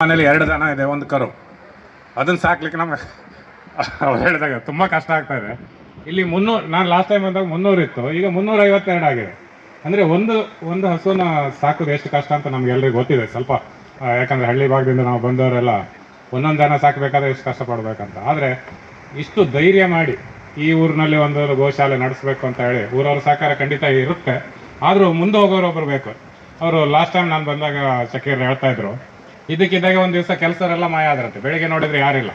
ಮನೇಲಿ 2 ದನ ಇದೆ, 1 ಕರು. ಅದನ್ನು ಸಾಕ್ಲಿಕ್ಕೆ ನಮ್ಗೆ ಅವ್ರು ಹೇಳಿದಾಗ ತುಂಬ ಕಷ್ಟ ಆಗ್ತಾ ಇದೆ. ಇಲ್ಲಿ 300, ನಾನು ಲಾಸ್ಟ್ ಟೈಮ್ ಬಂದಾಗ 300 ಇತ್ತು, ಈಗ 352 ಆಗಿದೆ. ಅಂದರೆ ಒಂದು ಹಸುನ ಸಾಕೋದು ಎಷ್ಟು ಕಷ್ಟ ಅಂತ ನಮ್ಗೆ ಎಲ್ರಿಗೂ ಗೊತ್ತಿದೆ ಸ್ವಲ್ಪ. ಯಾಕಂದರೆ ಹಳ್ಳಿ ಭಾಗದಿಂದ ನಾವು ಬಂದವರೆಲ್ಲ ಒಂದೊಂದು ದನ ಸಾಕಬೇಕಾದ್ರೆ ಎಷ್ಟು ಕಷ್ಟಪಡ್ಬೇಕಂತ. ಆದರೆ ಇಷ್ಟು ಧೈರ್ಯ ಮಾಡಿ ಈ ಊರಿನಲ್ಲಿ ಒಂದು ಗೋಶಾಲೆ ನಡೆಸಬೇಕು ಅಂತ ಹೇಳಿ ಊರವ್ರ ಸಹಕಾರ ಖಂಡಿತ ಇರುತ್ತೆ. ಆದರೂ ಮುಂದೆ ಹೋಗೋರೊಬ್ರು ಬೇಕು. ಅವರು ಲಾಸ್ಟ್ ಟೈಮ್ ನಾನು ಬಂದಾಗ ಚಕೀರ್ ಹೇಳ್ತಾ ಇದ್ರು, ಇದಕ್ಕಿದ್ದಾಗ ಒಂದು ದಿವಸ ಕೆಲಸರೆಲ್ಲ ಮಾಯ ಆದ್ರಂತೆ. ಬೆಳಿಗ್ಗೆ ನೋಡಿದ್ರೆ ಯಾರಿಲ್ಲ.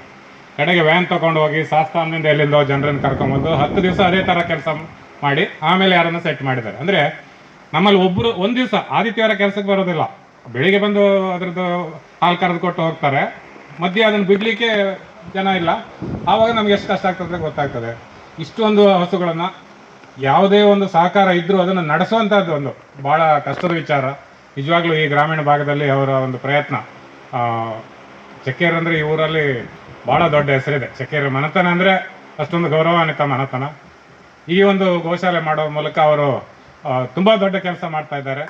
ಕಡೆಗೆ ವ್ಯಾನ್ ತೊಗೊಂಡು ಹೋಗಿ ಶಾಸ್ತಾನದಿಂದ ಎಲ್ಲಿಂದೋ ಜನರನ್ನು ಕರ್ಕೊಂಬಂದು 10 ದಿವಸ ಅದೇ ಥರ ಕೆಲಸ ಮಾಡಿ ಆಮೇಲೆ ಯಾರನ್ನು ಸೆಟ್ ಮಾಡಿದ್ದಾರೆ. ಅಂದರೆ ನಮ್ಮಲ್ಲಿ ಒಬ್ಬರು ಒಂದು ದಿವಸ ಆದಿತ್ಯವಾರ ಕೆಲಸಕ್ಕೆ ಬರೋದಿಲ್ಲ. ಬೆಳಿಗ್ಗೆ ಬಂದು ಅದ್ರದ್ದು ಹಾಲು ಕರೆದು ಕೊಟ್ಟು ಹೋಗ್ತಾರೆ, ಮಧ್ಯೆ ಅದನ್ನು ಬಿಡ್ಲಿಕ್ಕೆ ಜನ ಇಲ್ಲ. ಆವಾಗ ನಮ್ಗೆ ಎಷ್ಟು ಕಷ್ಟ ಆಗ್ತದೆ ಗೊತ್ತಾಗ್ತದೆ. ಇಷ್ಟೊಂದು ಹಸುಗಳನ್ನು ಯಾವುದೇ ಒಂದು ಸಹಕಾರ ಇದ್ದರೂ ಅದನ್ನು ನಡೆಸುವಂಥದ್ದು ಒಂದು ಭಾಳ ಕಷ್ಟದ ವಿಚಾರ. ನಿಜವಾಗ್ಲೂ ಈ ಗ್ರಾಮೀಣ ಭಾಗದಲ್ಲಿ ಅವರ ಒಂದು ಪ್ರಯತ್ನ. ಚಕ್ಕೇರ್ ಅಂದರೆ ಈ ಊರಲ್ಲಿ ಭಾಳ ದೊಡ್ಡ ಹೆಸರಿದೆ. ಚಕ್ಕೇರ್ ಮನೆತನ ಅಂದರೆ ಅಷ್ಟೊಂದು ಗೌರವಾನ್ವಿತ ಮನೆತನ. ಈ ಒಂದು ಗೋಶಾಲೆ ಮಾಡೋ ಮೂಲಕ ಅವರು ತುಂಬ ದೊಡ್ಡ ಕೆಲಸ ಮಾಡ್ತಾ ಇದ್ದಾರೆ.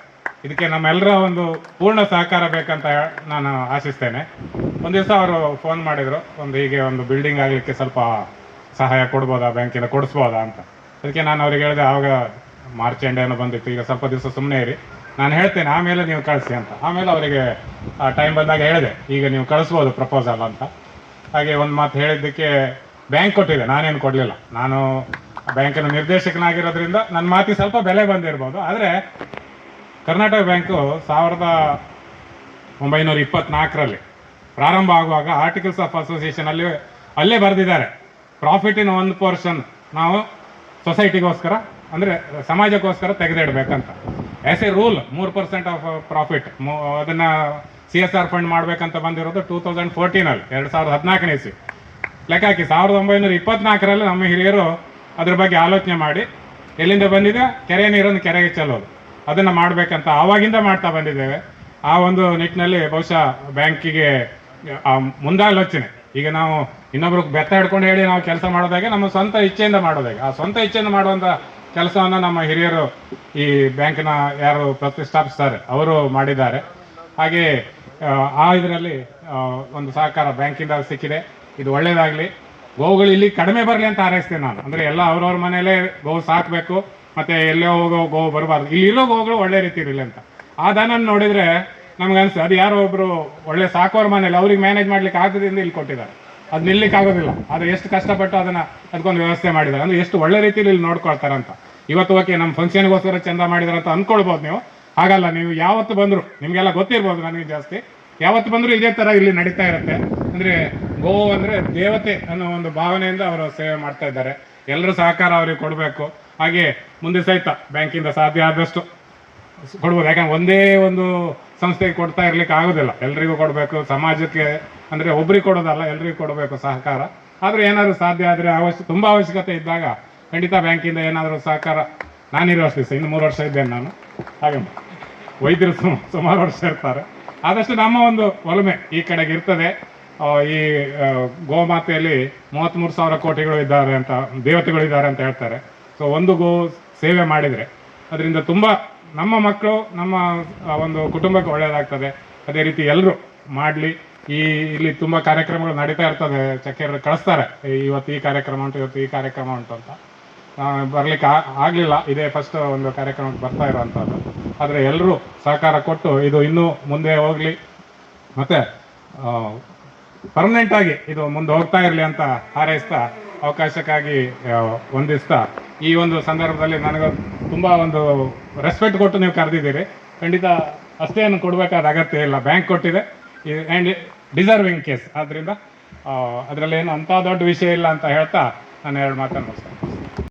ಇದಕ್ಕೆ ನಮ್ಮೆಲ್ಲರ ಒಂದು ಪೂರ್ಣ ಸಹಕಾರ ಬೇಕಂತ ನಾನು ಆಶಿಸ್ತೇನೆ. ಒಂದು ದಿವಸ ಅವರು ಫೋನ್ ಮಾಡಿದರು, ಹೀಗೆ ಒಂದು ಬಿಲ್ಡಿಂಗ್ ಆಗಲಿಕ್ಕೆ ಸ್ವಲ್ಪ ಸಹಾಯ ಕೊಡ್ಬೋದಾ, ಬ್ಯಾಂಕಿಂದ ಕೊಡಿಸ್ಬೋದಾ ಅಂತ. ಅದಕ್ಕೆ ನಾನು ಅವ್ರಿಗೆ ಹೇಳಿದೆ, ಆವಾಗ ಮಾರ್ಚ್ ಎಂಡ್ ಏನೋ ಬಂದಿತ್ತು, ಈಗ ಸ್ವಲ್ಪ ದಿವಸ ಸುಮ್ಮನೆ ಇರಿ, ನಾನು ಹೇಳ್ತೇನೆ ಆಮೇಲೆ ನೀವು ಕಳಿಸಿ ಅಂತ. ಆಮೇಲೆ ಅವರಿಗೆ ಟೈಮ್ ಬಂದಾಗ ಹೇಳಿದೆ, ಈಗ ನೀವು ಕಳಿಸ್ಬೋದು ಪ್ರಪೋಸಲ್ ಅಂತ. ಹಾಗೆ ಒಂದು ಮಾತು ಹೇಳಿದ್ದಕ್ಕೆ ಬ್ಯಾಂಕ್ ಕೊಟ್ಟಿದೆ, ನಾನೇನು ಕೊಡಲಿಲ್ಲ. ನಾನು ಬ್ಯಾಂಕಿನ ನಿರ್ದೇಶಕನಾಗಿರೋದ್ರಿಂದ ನನ್ನ ಮಾತಿಗೆ ಸ್ವಲ್ಪ ಬೆಲೆ ಬಂದಿರ್ಬೋದು. ಆದರೆ ಕರ್ನಾಟಕ ಬ್ಯಾಂಕು 1924ರಲ್ಲಿ ಪ್ರಾರಂಭ ಆಗುವಾಗ ಆರ್ಟಿಕಲ್ಸ್ ಆಫ್ ಅಸೋಸಿಯೇಷನ್ ಅಲ್ಲೇ ಬರೆದಿದ್ದಾರೆ, ಪ್ರಾಫಿಟಿನ 1% ನಾವು ಸೊಸೈಟಿಗೋಸ್ಕರ ಅಂದರೆ ಸಮಾಜಕ್ಕೋಸ್ಕರ ತೆಗೆದಿಡಬೇಕಂತ. As a rule 3% of profit ಅದನ್ನು CSR ಫಂಡ್ ಮಾಡಬೇಕಂತ ಬಂದಿರೋದು 2014 2014 ಇಸ್ವಿ. ಲೆಕ್ಕ ಹಾಕಿ 1924ರಲ್ಲಿ ನಮ್ಮ ಹಿರಿಯರು ಅದ್ರ ಬಗ್ಗೆ ಆಲೋಚನೆ ಮಾಡಿ ಎಲ್ಲಿಂದ ಬಂದಿದೆ, ಕೆರೆ ನೀರನ್ನು ಕೆರೆಗೆ ಚೆಲ್ಲೋದು, ಅದನ್ನು ಮಾಡಬೇಕಂತ ಆವಾಗಿಂದ ಮಾಡ್ತಾ ಬಂದಿದ್ದೇವೆ. ಆ ಒಂದು ನಿಟ್ಟಿನಲ್ಲಿ ಬಹುಶಃ ಬ್ಯಾಂಕಿಗೆ ಮುಂದಾಲೋಚನೆ. ಈಗ ನಾವು ಇನ್ನೊಬ್ರಿಗೆ ಬೆತ್ತ ಹಿಡ್ಕೊಂಡು ಹೇಳಿ ನಾವು ಕೆಲಸ ಮಾಡೋದಾಗೆ ನಮ್ಮ ಸ್ವಂತ ಇಚ್ಛೆಯಿಂದ ಮಾಡೋದಾಗೆ, ಆ ಸ್ವಂತ ಇಚ್ಛೆಯಿಂದ ಮಾಡುವಂಥ ಕೆಲಸವನ್ನು ನಮ್ಮ ಹಿರಿಯರು ಈ ಬ್ಯಾಂಕಿನ ಯಾರು ಪ್ರತಿಷ್ಠಾಪಿಸ್ತಾರೆ ಅವರು ಮಾಡಿದ್ದಾರೆ. ಹಾಗೆ ಇದರಲ್ಲಿ ಒಂದು ಸಹಕಾರ ಬ್ಯಾಂಕಿಂದ ಸಿಕ್ಕಿದೆ. ಇದು ಒಳ್ಳೆಯದಾಗಲಿ. ಗೋವುಗಳು ಇಲ್ಲಿ ಕಡಿಮೆ ಬರಲಿ ಅಂತ ಹಾರೈಸ್ತೇನೆ ನಾನು. ಅಂದರೆ ಎಲ್ಲ ಅವ್ರವ್ರ ಮನೆಯಲ್ಲೇ ಗೋವು ಸಾಕಬೇಕು, ಮತ್ತು ಎಲ್ಲೇ ಹೋಗೋ ಗೋವು ಬರಬಾರ್ದು, ಇಲ್ಲಿರೋ ಗೋವುಗಳು ಒಳ್ಳೆ ರೀತಿ ಇರಲಿ ಅಂತ. ಆ ದನ ನೋಡಿದರೆ ನಮ್ಗೆ ಅನಿಸ್ತದೆ, ಅದು ಯಾರೋ ಒಬ್ಬರು ಒಳ್ಳೆ ಸಾಕೋರ ಮನೇಲಿ ಅವ್ರಿಗೆ ಮ್ಯಾನೇಜ್ ಮಾಡ್ಲಿಕ್ಕೆ ಆಗದಿಂದ ಇಲ್ಲಿ ಕೊಟ್ಟಿದ್ದಾರೆ. ಅದು ನಿಲ್ಲಿಕ್ಕೆ ಆಗೋದಿಲ್ಲ. ಆದರೆ ಎಷ್ಟು ಕಷ್ಟಪಟ್ಟು ಅದಕ್ಕೊಂದು ವ್ಯವಸ್ಥೆ ಮಾಡಿದ್ದಾರೆ, ಅಂದರೆ ಎಷ್ಟು ಒಳ್ಳೆ ರೀತಿಯಲ್ಲಿ ಇಲ್ಲಿ ನೋಡ್ಕೊಳ್ತಾರೆ ಅಂತ. ಇವತ್ತು ಓಕೆ ನಮ್ಮ ಫಂಕ್ಷನ್ಗೋಸ್ಕರ ಚಂದ ಮಾಡಿದಾರೆ ಅಂತ ಅಂದ್ಕೊಳ್ಬೋದು ನೀವು. ಹಾಗಲ್ಲ, ನೀವು ಯಾವತ್ತು ಬಂದರೂ ನಿಮಗೆಲ್ಲ ಗೊತ್ತಿರ್ಬೋದು, ನನಗೆ ಜಾಸ್ತಿ ಯಾವತ್ತು ಬಂದರೂ ಇದೇ ಥರ ಇಲ್ಲಿ ನಡೀತಾ ಇರುತ್ತೆ. ಅಂದರೆ ಗೋವು ಅಂದರೆ ದೇವತೆ ಅನ್ನೋ ಒಂದು ಭಾವನೆಯಿಂದ ಅವರು ಸೇವೆ ಮಾಡ್ತಾ ಇದ್ದಾರೆ. ಎಲ್ಲರೂ ಸಹಕಾರ ಅವ್ರಿಗೆ ಕೊಡಬೇಕು. ಹಾಗೆ ಮುಂದೆ ಸಹಿತ ಬ್ಯಾಂಕಿಂದ ಸಾಧ್ಯ ಆದಷ್ಟು ಕೊಡ್ಬೋದು. ಯಾಕಂದ್ರೆ ಒಂದೇ ಒಂದು ಸಂಸ್ಥೆಗೆ ಕೊಡ್ತಾ ಇರ್ಲಿಕ್ಕೆ ಆಗೋದಿಲ್ಲ, ಎಲ್ರಿಗೂ ಕೊಡಬೇಕು. ಸಮಾಜಕ್ಕೆ ಅಂದರೆ ಒಬ್ರಿಗೆ ಕೊಡೋದಲ್ಲ, ಎಲ್ರಿಗೂ ಕೊಡಬೇಕು ಸಹಕಾರ. ಆದರೆ ಏನಾದರೂ ಸಾಧ್ಯ ಆದರೆ ತುಂಬ ಅವಶ್ಯಕತೆ ಇದ್ದಾಗ ಖಂಡಿತ ಬ್ಯಾಂಕಿಂದ ಏನಾದರೂ ಸಹಕಾರ. ನಾನಿರೋ ಅಷ್ಟು ದಿವಸ ಇನ್ನು 3 ವರ್ಷ ಇದ್ದೇನೆ ನಾನು. ಹಾಗೆ ವೈದ್ಯರು ಸುಮಾರು ವರ್ಷ ಇರ್ತಾರೆ. ಆದಷ್ಟು ನಮ್ಮ ಒಂದು ಒಲಮೆ ಈ ಕಡೆಗೆ ಇರ್ತದೆ. ಈ ಗೋಮಾತೆಯಲ್ಲಿ 33,000 ಕೋಟಿಗಳು ಇದ್ದಾರೆ ಅಂತ, ದೇವತೆಗಳಿದ್ದಾರೆ ಅಂತ ಹೇಳ್ತಾರೆ. ಸೊ ಒಂದು ಗೋ ಸೇವೆ ಮಾಡಿದರೆ ಅದರಿಂದ ತುಂಬ ನಮ್ಮ ಮಕ್ಕಳು, ನಮ್ಮ ಒಂದು ಕುಟುಂಬಕ್ಕೆ ಒಳ್ಳೆಯದಾಗ್ತದೆ. ಅದೇ ರೀತಿ ಎಲ್ಲರೂ ಮಾಡಲಿ. ಇಲ್ಲಿ ತುಂಬ ಕಾರ್ಯಕ್ರಮಗಳು ನಡೀತಾ ಇರ್ತದೆ. ಚಕ್ಕೇರು ಕಳಿಸ್ತಾರೆ, ಇವತ್ತು ಈ ಕಾರ್ಯಕ್ರಮ ಉಂಟು, ಇವತ್ತು ಈ ಕಾರ್ಯಕ್ರಮ ಉಂಟು ಅಂತ. ಬರಲಿಕ್ಕೆ ಆಗಲಿಲ್ಲ, ಇದೇ ಫಸ್ಟ್ ಒಂದು ಕಾರ್ಯಕ್ರಮಕ್ಕೆ ಬರ್ತಾ ಇರೋವಂಥದ್ದು. ಆದರೆ ಎಲ್ಲರೂ ಸಹಕಾರ ಕೊಟ್ಟು ಇದು ಇನ್ನೂ ಮುಂದೆ ಹೋಗಲಿ, ಮತ್ತು ಪರ್ಮನೆಂಟಾಗಿ ಇದು ಮುಂದೆ ಹೋಗ್ತಾ ಇರಲಿ ಅಂತ ಹಾರೈಸ್ತಾ, ಅವಕಾಶಕ್ಕಾಗಿ ವಂದಿಸ್ತಾ, ಈ ಒಂದು ಸಂದರ್ಭದಲ್ಲಿ ನನಗೆ ತುಂಬ ಒಂದು ರೆಸ್ಪೆಕ್ಟ್ ಕೊಟ್ಟು ನೀವು ಕರೆದಿದ್ದೀರಿ. ಖಂಡಿತ ಅಷ್ಟೇನು ಕೊಡಬೇಕಾದ ಅಗತ್ಯ ಇಲ್ಲ, ಬ್ಯಾಂಕ್ ಕೊಟ್ಟಿದೆ. ಆ್ಯಂಡ್ ಡಿಸರ್ವಿಂಗ್ ಕೇಸ್, ಆದ್ದರಿಂದ ಅದರಲ್ಲೇನು ಅಂಥ ದೊಡ್ಡ ವಿಷಯ ಇಲ್ಲ ಅಂತ ಹೇಳ್ತಾ ನಾನು 2 ಮಾತನ್ನು ಮುಗಿಸ್ತೇನೆ.